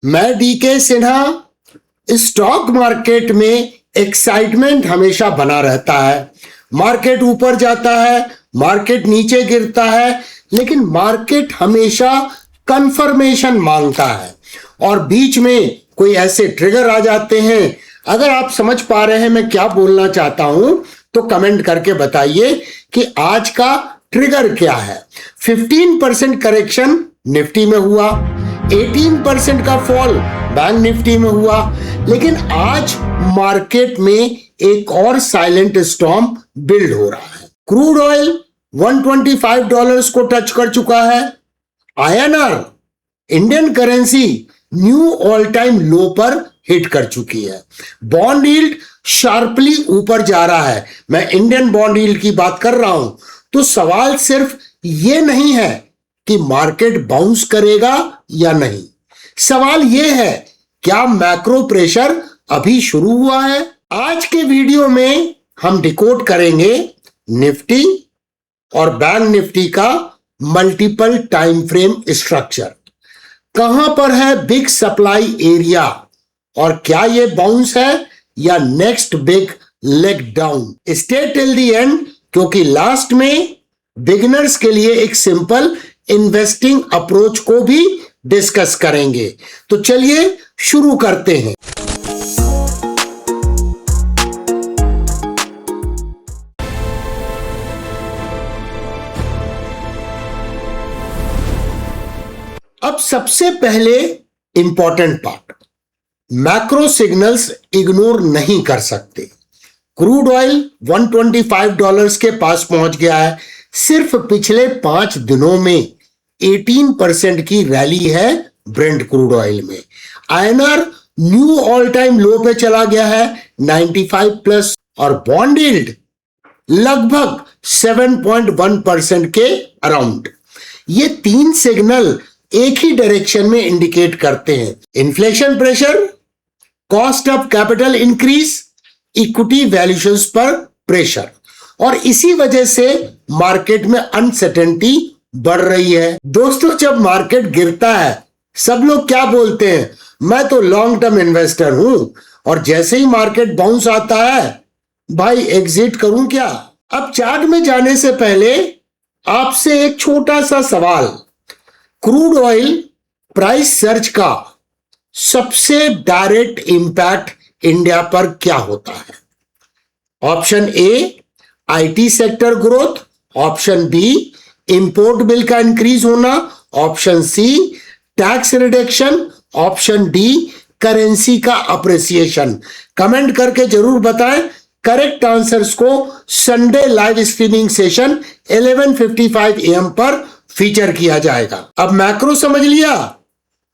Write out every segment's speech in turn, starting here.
मैं DK Sinha. Stock market में excitement हमेशा बना रहता है। मार्केट ऊपर जाता है, मार्केट नीचे गिरता है, लेकिन मार्केट हमेशा कंफर्मेशन मांगता है और बीच में कोई ऐसे ट्रिगर आ जाते हैं। अगर आप समझ पा रहे हैं मैं क्या बोलना चाहता हूं तो कमेंट करके बताइए कि आज का ट्रिगर क्या है। 15% करेक्शन निफ्टी में हुआ, 18% का फॉल बैंक निफ्टी में हुआ, लेकिन आज मार्केट में एक और साइलेंट स्टॉर्म बिल्ड हो रहा है। क्रूड ऑयल $125 को टच कर चुका है। INR Indian currency new all time low पर हिट कर चुकी है। बॉन्ड यील्ड शार्पली ऊपर जा रहा है। मैं इंडियन बॉन्ड यील्ड की बात कर रहा हूं। तो सवाल सिर्फ ये नहीं है कि मार्केट बाउंस करेगा या नहीं, सवाल यह है क्या मैक्रो प्रेशर अभी शुरू हुआ है। आज के वीडियो में हम डिकोड करेंगे निफ्टी और बैंक निफ्टी का मल्टीपल टाइम फ्रेम स्ट्रक्चर। कहां पर है बिग सप्लाई एरिया और क्या यह बाउंस है या next big leg down. Stay till the end क्योंकि लास्ट में बिगिनर्स के लिए एक सिंपल इन्वेस्टिंग अप्रोच को भी डिस्कस करेंगे। तो चलिए शुरू करते हैं। अब सबसे पहले important part, macro signals ignore नहीं कर सकते। क्रूड ऑयल $125 के पास पहुंच गया है। सिर्फ पिछले 5 दिनों में 18% की रैली है ब्रेंट क्रूड ऑयल में। आईएनआर न्यू ऑल टाइम लो पे चला गया है 95 प्लस और बॉन्ड यील्ड लगभग 7.1% के अराउंड। ये 3 सिग्नल एक ही डायरेक्शन में इंडिकेट करते हैं। Inflation pressure, cost of capital increase, equity valuations पर प्रेशर, और इसी वजह से मार्केट में अनसर्टेनिटी बढ़ रही है। दोस्तों, जब मार्केट गिरता है सब लोग क्या बोलते हैं, मैं तो लॉन्ग टर्म इन्वेस्टर हूं, और जैसे ही मार्केट बाउंस आता है भाई एग्जिट करूं क्या। अब चार्ट में जाने से पहले आपसे एक छोटा सा सवाल, क्रूड ऑयल प्राइस सर्ज का सबसे डायरेक्ट इंपैक्ट इंडिया पर क्या होता है। Option A IT sector growth, option B import bill का इंक्रीज होना, option C tax reduction, option D currency का अप्रिसिएशन। कमेंट करके जरूर बताएं। करेक्ट आंसर्स को Sunday live streaming session 11:55 AM पर फीचर किया जाएगा। अब मैक्रो समझ लिया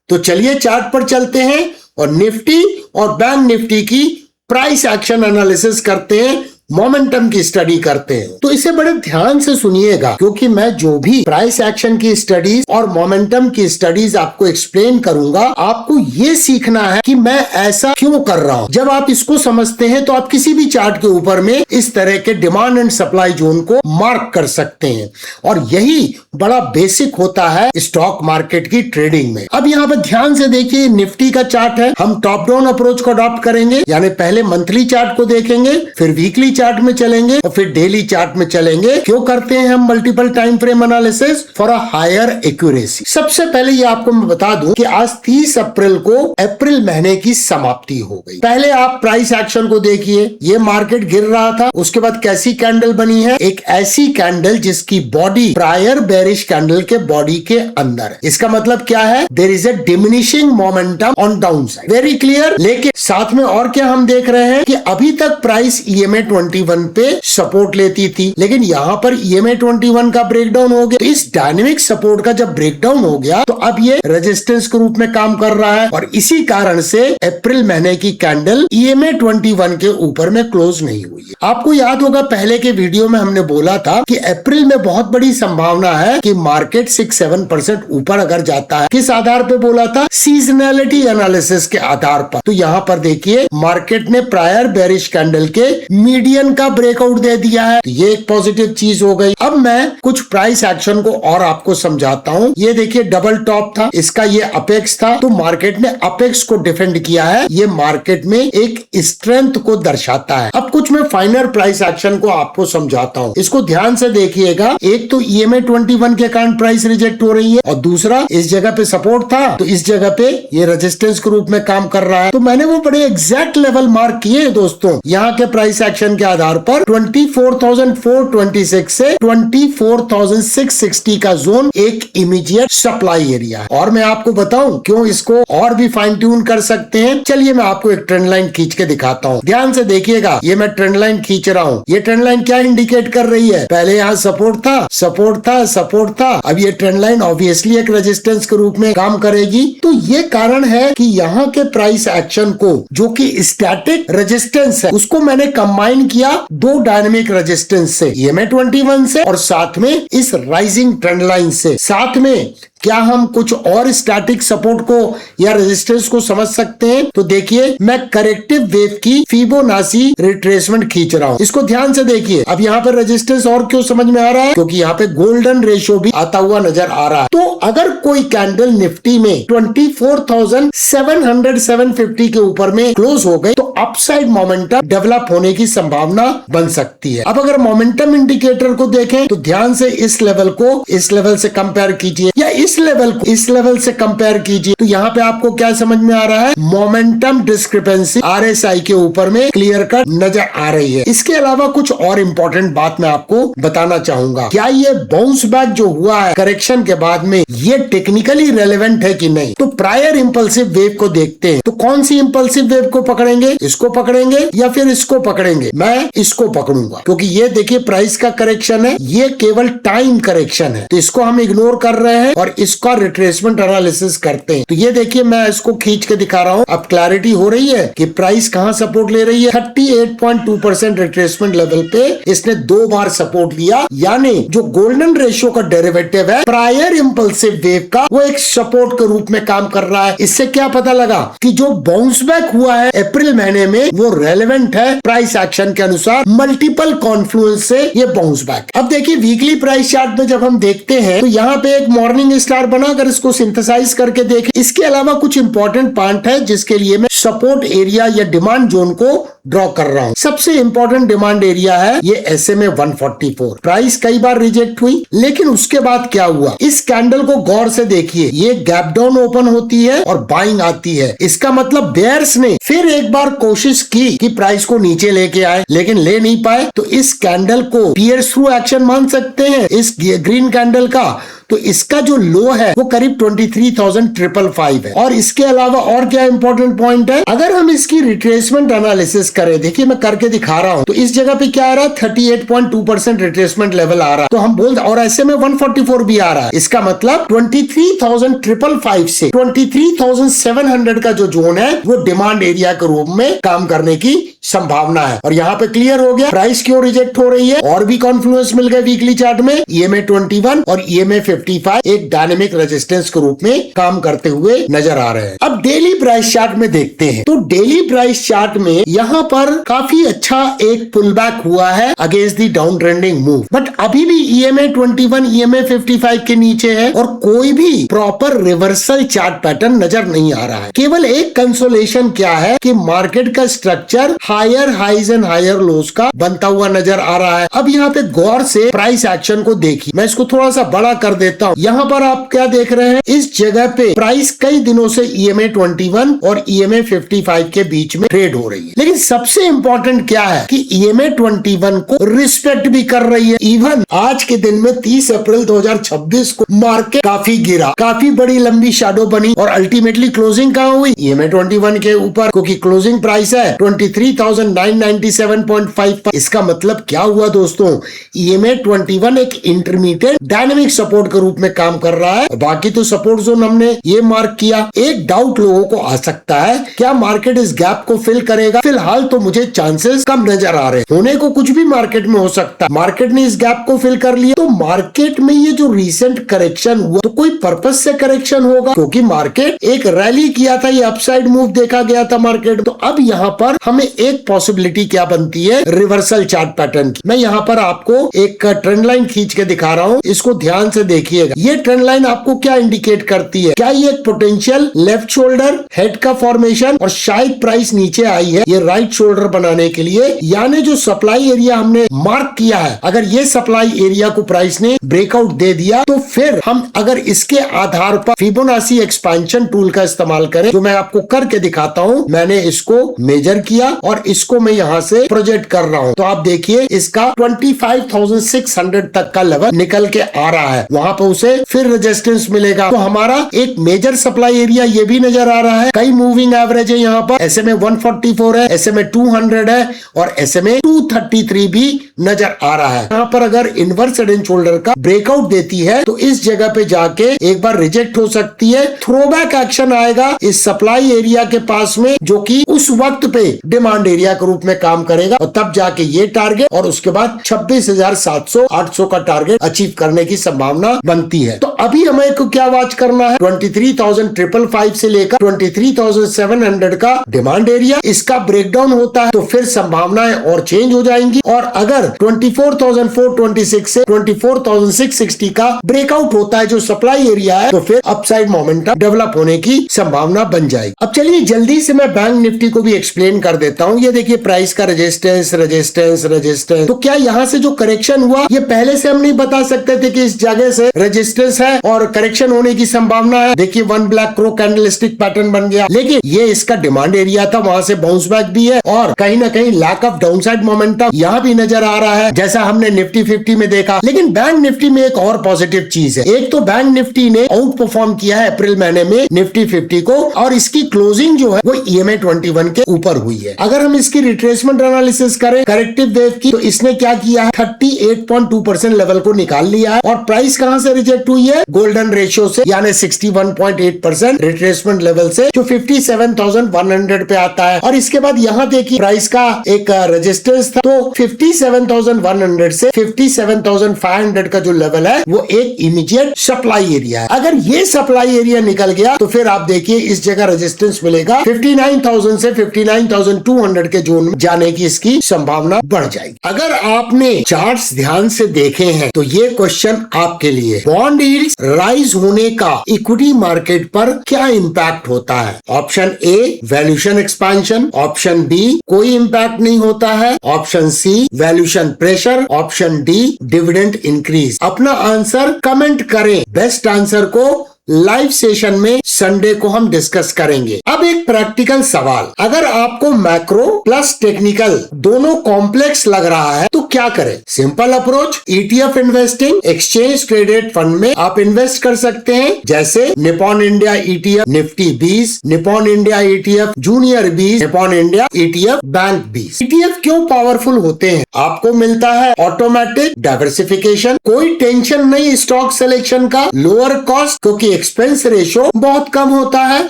तो चलिए चार्ट पर चलते हैं और निफ्टी और बैंक निफ्टी की प्राइस एक्शन एनालिसिस करते हैं, मोमेंटम की स्टडी करते हैं। तो इसे बड़े ध्यान से सुनिएगा क्योंकि मैं जो भी प्राइस एक्शन की स्टडीज और मोमेंटम की स्टडीज आपको एक्सप्लेन करूंगा, आपको ये सीखना है कि मैं ऐसा क्यों कर रहा हूं। जब आप इसको समझते हैं तो आप किसी भी चार्ट के ऊपर में इस तरह के डिमांड एंड सप्लाई जोन को मार्क कर सकते हैं, और यही बड़ा बेसिक होता है स्टॉक मार्केट की ट्रेडिंग में। अब यहाँ पर ध्यान से देखिए, निफ्टी का चार्ट है। हम टॉप डाउन अप्रोच को अडॉप्ट करेंगे, यानी पहले मंथली चार्ट को देखेंगे, फिर वीकली चार्ट में चलेंगे और फिर डेली चार्ट में चलेंगे। क्यों करते हैं हम multiple time frame analysis? For a higher accuracy. सबसे पहले ये आपको मैं बता दूं कि आज 30 अप्रैल को अप्रैल महीने की समाप्ति हो गई। पहले आप प्राइस एक्शन को देखिए। ये मार्केट गिर रहा था, उसके बाद कैसी कैंडल बनी है, एक ऐसी कैंडल जिसकी बॉडी प्रायर बेरिश कैंडल के बॉडी के अंदर है। इसका मतलब क्या है? There is a diminishing momentum on down side, very clear. लेकिन साथ में और क्या हम देख रहे हैं कि अभी तक प्राइस EMA 21 पे सपोर्ट लेती थी, लेकिन यहां पर EMA 21 का ब्रेकडाउन हो गया। तो इस डायनेमिक सपोर्ट का जब ब्रेकडाउन हो गया तो अब ये रेजिस्टेंस के रूप में काम कर रहा है, और इसी कारण से अप्रैल महीने की कैंडल EMA 21 के ऊपर में क्लोज नहीं हुई है। आपको याद होगा पहले के वीडियो में हमने बोला था कि अप्रैल में बहुत बड़ी संभावना है कि मार्केट 6-7% ऊपर अगर जाता है। किस आधार पे बोला था? सीजनैलिटी एनालिसिस के आधार पर। तो यहाँ पर देखिए मार्केट ने प्रायर बेरिश कैंडल के मीडियम मीडियन का ब्रेकआउट दे दिया है, तो ये एक पॉजिटिव चीज हो गई। अब मैं कुछ प्राइस एक्शन को और आपको समझाता हूँ। ये देखिए डबल टॉप था, इसका ये अपेक्स था, तो मार्केट ने अपेक्स को डिफेंड किया है। ये मार्केट में एक स्ट्रेंथ को दर्शाता है। अब कुछ मैं फाइनल प्राइस एक्शन को आपको समझाता हूँ, इसको ध्यान से देखिएगा। एक तो EMA 21 के कारण प्राइस रिजेक्ट हो रही है, और दूसरा इस जगह पे सपोर्ट था, तो इस जगह पे ये रेजिस्टेंस के रूप में काम कर रहा है। तो मैंने वो बड़े एग्जैक्ट लेवल मार्क किए दोस्तों। यहाँ के प्राइस एक्शन के आधार पर 24,426 से 24,660 का जोन एक इमीडिएट सप्लाई एरिया है। और मैं आपको बताऊं क्यों इसको और भी फाइन ट्यून कर सकते हैं। चलिए मैं आपको एक ट्रेंड लाइन खींच के दिखाता हूँ, ध्यान से देखिएगा। ये मैं ट्रेंड लाइन खींच रहा हूँ, ये ट्रेंड लाइन क्या इंडिकेट कर रही है? पहले यहाँ सपोर्ट था, सपोर्ट था, सपोर्ट था। अब ये ट्रेंड लाइन ऑब्वियसली एक रेजिस्टेंस के रूप में काम करेगी। तो ये कारण है कि यहाँ के प्राइस एक्शन को, जो कि स्टैटिक रेजिस्टेंस है, उसको मैंने कंबाइन किया दो डायनेमिक रेजिस्टेंस से, EMA 21 से और साथ में इस राइजिंग ट्रेंड लाइन से। साथ में क्या हम कुछ और स्टैटिक सपोर्ट को या रेजिस्टेंस को समझ सकते हैं? तो देखिए मैं करेक्टिव वेव की फिबोनाची रिट्रेसमेंट खींच रहा हूं, इसको ध्यान से देखिए। अब यहाँ पे रेजिस्टेंस और क्यों समझ में आ रहा है? क्योंकि यहाँ पे गोल्डन रेशियो भी आता हुआ नजर आ रहा है। तो अगर कोई कैंडल निफ्टी में 24,700-750 के ऊपर में क्लोज हो गई, तो अपसाइड मोमेंटम डेवलप होने की संभावना बन सकती है। अब अगर मोमेंटम इंडिकेटर को देखें तो ध्यान से इस लेवल को इस लेवल से कंपेयर कीजिए, या इस लेवल को इस लेवल से कंपेयर कीजिए, तो यहाँ पे आपको क्या समझ में आ रहा है? मोमेंटम डिस्क्रिपेंसी RSI के ऊपर में क्लियर कट नजर आ रही है। इसके अलावा कुछ और इंपॉर्टेंट बात मैं आपको बताना चाहूंगा। क्या ये बाउंस बैक जो हुआ है करेक्शन के बाद में, ये टेक्निकली रेलेवेंट है कि नहीं? तो प्रायर इंपल्सिव वेव को देखते हैं। तो कौन सी इंपल्सिव वेव को पकड़ेंगे? इसको पकड़ेंगे या फिर इसको पकड़ेंगे? मैं इसको पकड़ूंगा, क्योंकि ये देखिए प्राइस का करेक्शन है, ये केवल टाइम करेक्शन है, तो इसको हम इग्नोर कर रहे हैं और इसका रिट्रेसमेंट एनालिसिस करते हैं। तो ये देखिए मैं इसको खींच के दिखा रहा हूं। अब क्लैरिटी हो रही है कि प्राइस कहां सपोर्ट ले रही है। 38.2% रिट्रेसमेंट लेवल पे इसने 2 बार सपोर्ट लिया, यानी जो गोल्डन रेशियो का डेरिवेटिव है प्रायर इंपल्सिव वेव का, वो एक सपोर्ट के रूप में काम कर रहा है। इससे क्या पता लगा कि जो बाउंस बैक हुआ है अप्रैल महीने में, वो रेलेवेंट है प्राइस एक्शन के अनुसार। मल्टीपल कॉन्फ्लुएंस से ये बाउंस बैक। अब देखिए वीकली प्राइस चार्ट में जब हम देखते हैं तो यहाँ पे एक मॉर्निंग स्टार बना, अगर इसको सिंथेसाइज करके देखें, इसके अलावा कुछ इंपॉर्टेंट पॉइंट है जिसके लिए मैं सपोर्ट एरिया या डिमांड जोन को ड्रॉ कर रहा हूं। सबसे इंपॉर्टेंट डिमांड एरिया है ये SMA 144। प्राइस कई बार रिजेक्ट हुई, लेकिन उसके बाद क्या हुआ? इस कैंडल को गौर से देखिए, ये गैप डाउन ओपन होती है और बाइंग आती है। इसका मतलब बेयर्स ने फिर एक बार कोशिश की कि प्राइस को नीचे लेके आए, लेकिन ले नहीं पाए। तो इस कैंडल को पियर्स थ्रू एक्शन मान सकते हैं इस ग्रीन कैंडल का। तो इसका जो लो है वो करीब 23,555 है। और इसके अलावा और क्या इंपॉर्टेंट पॉइंट है? अगर हम इसकी रिट्रेसमेंट एनालिसिस करें, देखिए मैं करके दिखा रहा हूं, तो इस जगह पे क्या आ रहा है? 38.2% रिट्रेसमेंट लेवल आ रहा है। तो हम बोल, और ऐसे में 144 भी आ रहा है। इसका मतलब 23,555 से 23,700 का जो जोन है वो डिमांड एरिया के रूप में काम करने की संभावना है। और यहाँ पे क्लियर हो गया प्राइस क्यों रिजेक्ट हो रही है। और भी कॉन्फ्लुएंस मिल गए वीकली चार्ट में। EMA 21 और EMA 55 एक डायनेमिक रेजिस्टेंस के रूप में काम करते हुए नजर आ रहे हैं। अब डेली प्राइस चार्ट में देखते हैं। तो डेली प्राइस चार्ट में यहाँ पर काफी अच्छा एक पुल बैक हुआ है against the down trending move, but अभी भी EMA 21 EMA 55 के नीचे है और कोई भी प्रॉपर रिवर्सल चार्ट पैटर्न नजर नहीं आ रहा है। केवल एक कंसोलेशन क्या है कि मार्केट का structure higher highs and higher lows का बनता हुआ नजर आ रहा है। अब यहाँ पे गौर से प्राइस एक्शन को देखिए, मैं इसको थोड़ा सा बड़ा कर देता हूँ। यहाँ पर आप क्या देख रहे हैं? इस जगह पे प्राइस कई दिनों से EMA 21 और EMA 55 के बीच में ट्रेड हो रही है, लेकिन सबसे इंपॉर्टेंट क्या है कि EMA 21 को रिस्पेक्ट भी कर रही है। इवन आज के दिन में 30 अप्रैल 2026 को मार्केट काफी गिरा, काफी बड़ी लंबी शैडो बनी और अल्टीमेटली क्लोजिंग कहाँ हुई? EMA 21 के ऊपर, क्योंकि क्लोजिंग प्राइस है 23,997.5। इसका मतलब क्या हुआ दोस्तों? EMA 21 एक इंटरमीडिएट डायनेमिक सपोर्ट के रूप में काम कर रहा है। बाकी तो सपोर्ट जोन हमने ये मार्क किया। एक डाउट लोगों को आ सकता है, क्या मार्केट इस गैप को फिल करेगा? फिलहाल तो मुझे चांसेस कम नजर आ रहे हैं। होने को कुछ भी मार्केट में हो सकता है। मार्केट ने इस गैप को फिल कर लिया, तो मार्केट में ये जो रिसेंट करेक्शन हुआ तो कोई पर्पस से करेक्शन होगा, क्योंकि मार्केट एक रैली किया था, ये अपसाइड मूव देखा गया था मार्केट। तो अब यहाँ पर हमें एक एक पॉसिबिलिटी क्या बनती है रिवर्सल चार्ट पैटर्न की। मैं यहाँ पर आपको एक ट्रेंड लाइन खींच के दिखा रहा हूँ, इसको ध्यान से देखिएगा। ये ट्रेंड लाइन आपको क्या इंडिकेट करती है? क्या ये एक पोटेंशियल लेफ्ट शोल्डर हेड का फॉर्मेशन और शायद प्राइस नीचे आई है ये राइट शोल्डर बनाने के लिए, यानी जो सप्लाई एरिया हमने मार्क किया है, अगर ये सप्लाई एरिया को प्राइस ने ब्रेकआउट दे दिया तो फिर हम अगर इसके आधार पर फिबोनाची एक्सपेंशन टूल का इस्तेमाल करें, जो मैं आपको करके दिखाता हूं। मैंने इसको मेजर किया और इसको मैं यहां से प्रोजेक्ट कर रहा हूं, तो आप देखिए इसका 25,600 तक का लेवल निकल के आ रहा है। वहां पर उसे फिर रेजिस्टेंस मिलेगा, तो हमारा एक मेजर सप्लाई एरिया ये भी नजर आ रहा है। कई मूविंग एवरेज है यहाँ पर, SMA 144 है, SMA 200 है और SMA 233 भी नजर आ रहा है। यहाँ पर अगर इनवर्स हेड एंड शोल्डर का ब्रेकआउट देती है तो इस जगह पे जाके एक बार रिजेक्ट हो सकती है। थ्रोबैक एक्शन आएगा इस सप्लाई एरिया के पास में, जो कि उस वक्त पे डिमांड एरिया के रूप में काम करेगा और तब जाके ये टारगेट और उसके बाद 26,700 800 का टारगेट अचीव करने की संभावना बनती है। तो अभी हमें को क्या वॉच करना है? 23,555 से लेकर 23,700 का डिमांड एरिया, इसका ब्रेकडाउन होता है तो फिर संभावनाएं और चेंज हो जाएंगी। और अगर 24,426 से 24,660 का ब्रेकआउट होता है जो सप्लाई एरिया है, तो फिर अपसाइड मोमेंटम डेवलप होने की संभावना बन जाएगी। अब चलिए जल्दी से मैं बैंक निफ्टी को भी एक्सप्लेन कर देता हूँ। ये देखिए प्राइस का रेजिस्टेंस रेजिस्टेंस रेजिस्टेंस। तो क्या यहाँ से जो करेक्शन हुआ ये पहले से हम नहीं बता सकते थे कि इस जगह से रेजिस्टेंस है और करेक्शन होने की संभावना है? देखिए one black crow candlestick pattern बन गया, लेकिन ये इसका डिमांड एरिया था, वहां से बाउंस बैक भी है और कहीं ना कहीं लैक ऑफ डाउनसाइड मोमेंटम यहाँ भी नजर आ रहा है, जैसा हमने निफ्टी 50 में देखा। लेकिन बैंक निफ्टी में एक और पॉजिटिव चीज है। एक तो बैंक निफ्टी ने आउट परफॉर्म किया है अप्रैल महीने में निफ्टी 50 को, और इसकी क्लोजिंग जो है वो EMA 21 के ऊपर हुई है। अगर हम इसकी रिट्रेसमेंट एनालिसिस करें करेक्टिव वेव की, तो इसने क्या किया है? 38.2% लेवल को निकाल लिया है और प्राइस कहां से रिजेक्ट हुई है? गोल्डन रेशियो से, यानी 61.8% रिट्रेसमेंट लेवल से, जो 57,100 पे आता है। और इसके बाद यहाँ देखिए प्राइस का एक रेजिस्टेंस था, तो 57,100 से 57,500 का जो लेवल है वो एक इमीडिएट सप्लाई एरिया है। अगर ये सप्लाई एरिया निकल गया तो फिर आप देखिए इस जगह रेजिस्टेंस मिलेगा 59,000 से 59,200 के जोन में जाने की इसकी संभावना बढ़ जाएगी। अगर आपने चार्ट्स ध्यान से देखे हैं तो ये क्वेश्चन आपके लिए, बॉन्ड यील्ड्स राइज होने का इक्विटी मार्केट पर क्या इंपैक्ट होता है? Option A valuation expansion, option B कोई इंपैक्ट नहीं होता है, option C valuation pressure, option D dividend increase. अपना आंसर कमेंट करें। बेस्ट आंसर को लाइव सेशन में संडे को हम डिस्कस करेंगे। अब एक प्रैक्टिकल सवाल, अगर आपको मैक्रो प्लस टेक्निकल दोनों कॉम्प्लेक्स लग रहा है तो क्या करें? Simple approach, ETF investing, exchange traded fund में आप इन्वेस्ट कर सकते हैं, जैसे Nippon India ETF Nifty 20, Nippon India ETF junior 20, Nippon India ETF bank 20। ETF क्यों पावरफुल होते हैं? आपको मिलता है ऑटोमेटिक डाइवर्सिफिकेशन, कोई टेंशन नहीं स्टॉक सिलेक्शन का, लोअर कॉस्ट क्योंकि एक्सपेंस रेशियो बहुत कम होता है,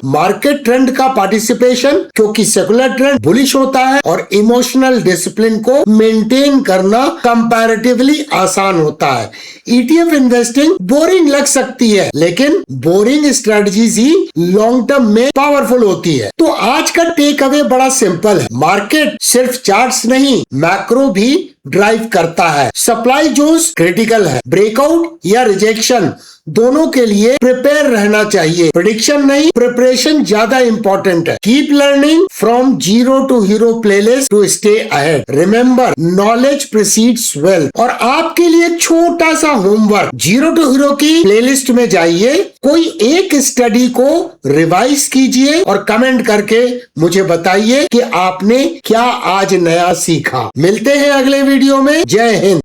मार्केट ट्रेंड का पार्टिसिपेशन क्योंकि सेकुलर ट्रेंड बुलिश होता है, और इमोशनल डिसिप्लिन को मेंटेन करना कंपैरेटिवली आसान होता है। ETF इन्वेस्टिंग बोरिंग लग सकती है, लेकिन बोरिंग स्ट्रेटजीज ही लॉन्ग टर्म में पावरफुल होती है। तो आज का टेक अवे बड़ा सिंपल है, मार्केट सिर्फ चार्ट्स नहीं मैक्रो भी ड्राइव करता है। सप्लाई जोन्स क्रिटिकल है, ब्रेकआउट या रिजेक्शन दोनों के लिए प्रिपेयर रहना चाहिए। प्रेडिक्शन नहीं, प्रिपरेशन ज्यादा इंपॉर्टेंट है। Keep learning from zero to hero playlist to stay ahead. Remember knowledge precedes wealth. और आपके लिए छोटा सा होमवर्क, जीरो टू हीरो की प्लेलिस्ट में जाइए, कोई एक स्टडी को रिवाइज कीजिए और कमेंट करके मुझे बताइए कि आपने क्या आज नया सीखा। मिलते हैं अगले वीडियो में। जय हिंद।